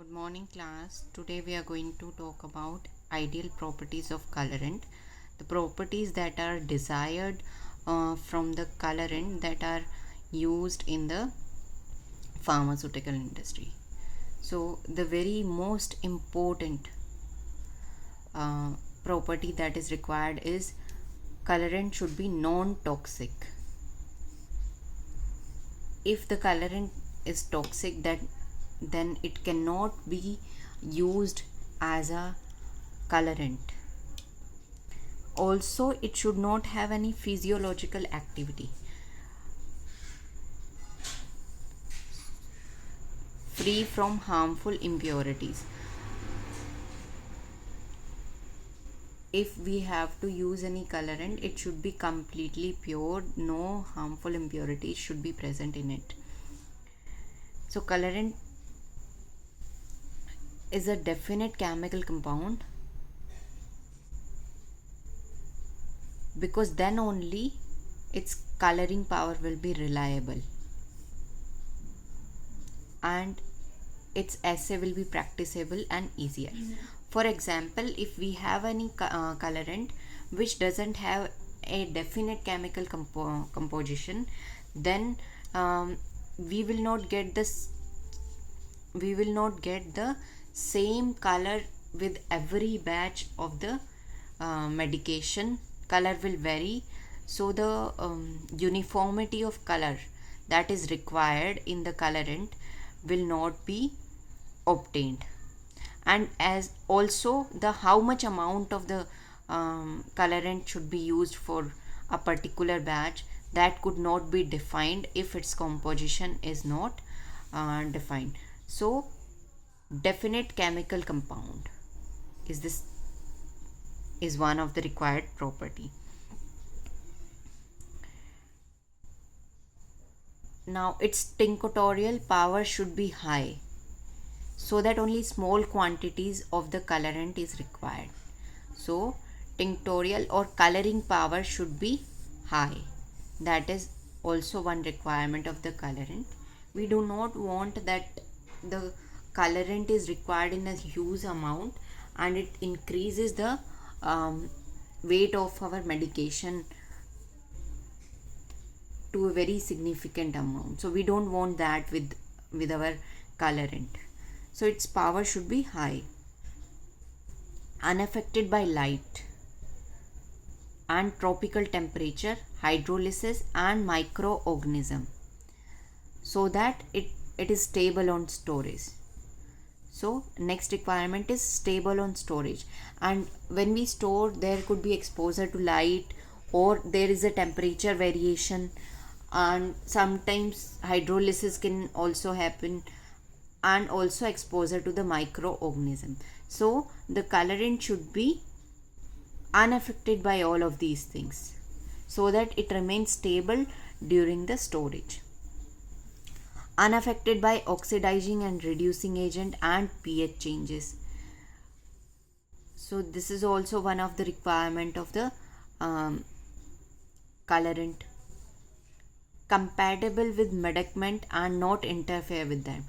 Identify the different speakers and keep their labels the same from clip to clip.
Speaker 1: Good morning, class. Today we are going to talk about ideal properties of colorant. The properties that are desired from the colorant that are used in the pharmaceutical industry. So, the very most important uh, property that is required is colorant should be non-toxic. If the colorant is toxic, then it cannot be used as a colorant. Also, it should not have any physiological activity, free from harmful impurities. If we have to use any colorant, it should be completely pure, no harmful impurities should be present in it. So colorant is a definite chemical compound, because then only its coloring power will be reliable and its assay will be practicable and easier. For example, if we have any colorant which doesn't have a definite chemical composition, then we will not get the same color with every batch of the medication. Color will vary, so the uniformity of color that is required in the colorant will not be obtained, and as also the how much amount of the colorant should be used for a particular batch, that could not be defined if its composition is not defined. So definite chemical compound is one of the required property. Now its tinctorial power should be high, so that only small quantities of the colorant is required. So tinctorial or coloring power should be high. That is also one requirement of the colorant. We do not want that the colorant is required in a huge amount and it increases the weight of our medication to a very significant amount. So we don't want that with our colorant. So its power should be high, unaffected by light and tropical temperature, hydrolysis and microorganism, so that it is stable on storage. So next requirement is stable on storage, and when we store, there could be exposure to light or there is a temperature variation, and sometimes hydrolysis can also happen, and also exposure to the microorganism. So the colorant should be unaffected by all of these things, so that it remains stable during the storage. Unaffected by oxidizing and reducing agent and pH changes. So this is also one of the requirement of the colorant. Compatible with medicament and not interfere with them.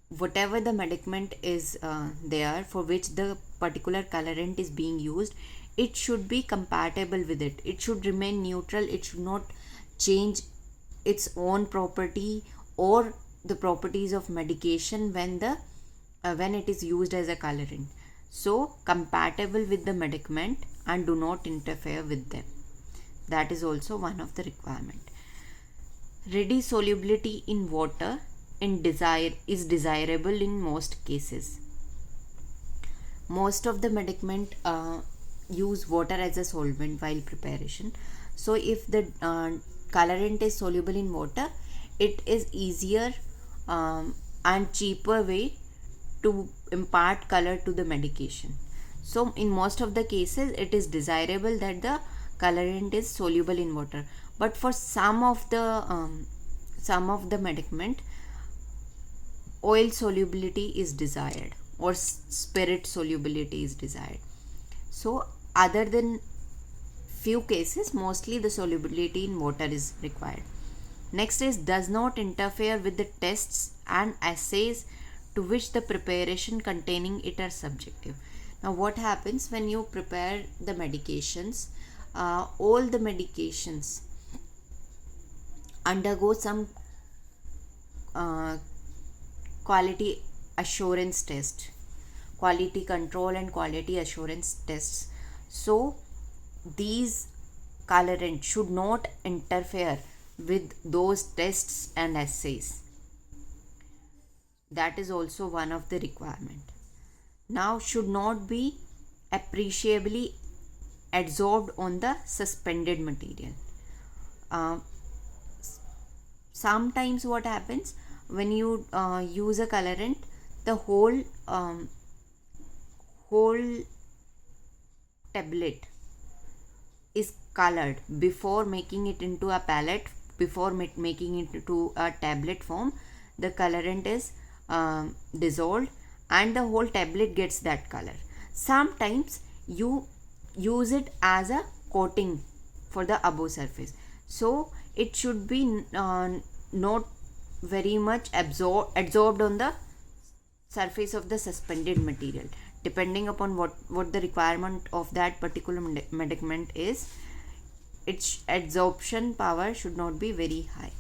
Speaker 1: Whatever the medicament is there for which the particular colorant is being used, it should be compatible with it. It should remain neutral. It should not change its own property or the properties of medication when it is used as a colorant. So compatible with the medicament and do not interfere with them. That is also one of the requirement. Ready solubility in water is desirable in most cases. Most of the medicament use water as a solvent while preparation. So if the colorant is soluble in water, it is easier and cheaper way to impart color to the medication. So in most of the cases, it is desirable that the colorant is soluble in water, but for some of the medicament, oil solubility is desired or spirit solubility is desired. So other than few cases, mostly the solubility in water is required. Next is does not interfere with the tests and assays to which the preparation containing it are subjective. Now, what happens when you prepare the medications? All the medications undergo some quality assurance test, quality control and quality assurance tests. So, these colorants should not interfere with those tests and assays. That is also one of the requirement. Now, should not be appreciably adsorbed on the suspended material. Uh, Sometimes what happens when you use a colorant, the whole tablet is colored before making it into a palette. Before making it into a tablet form, the colorant is dissolved and the whole tablet gets that color. Sometimes you use it as a coating for the above surface, so it should be not very much absorbed on the surface of the suspended material. Depending upon what the requirement of that particular medicament is, its absorption power should not be very high.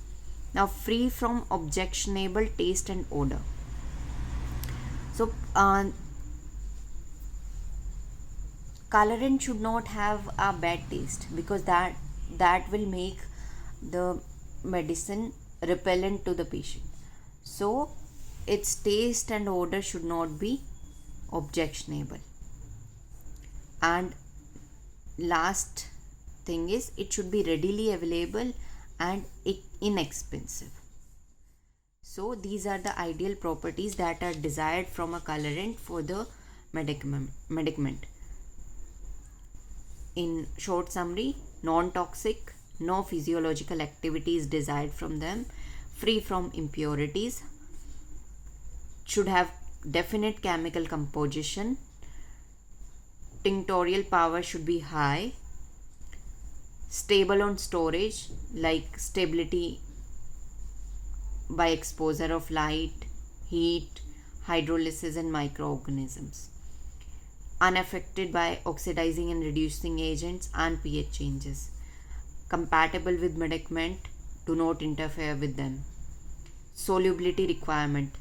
Speaker 1: Now, free from objectionable taste and odor. So, colorant should not have a bad taste, because that will make the medicine repellent to the patient. So, its taste and odor should not be objectionable. And last thing is, it should be readily available and inexpensive. So these are the ideal properties that are desired from a colorant for the medicament. In short summary, non-toxic, no physiological activity is desired from them, free from impurities, should have definite chemical composition, tinctorial power should be high, stable on storage, like stability by exposure of light, heat, hydrolysis and microorganisms, unaffected by oxidizing and reducing agents and pH changes, compatible with medicament, do not interfere with them. Solubility requirement,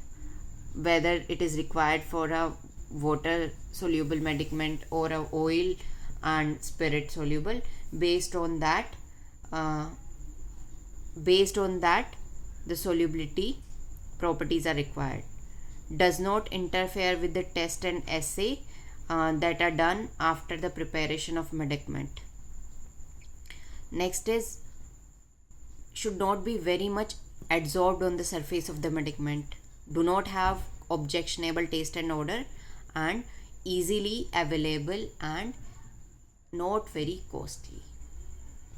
Speaker 1: whether it is required for a water soluble medicament or a oil and spirit soluble, based on that the solubility properties are required. Does not interfere with the test and assay that are done after the preparation of medicament. Next is, should not be very much adsorbed on the surface of the medicament, do not have objectionable taste and odor, and easily available and not very costly.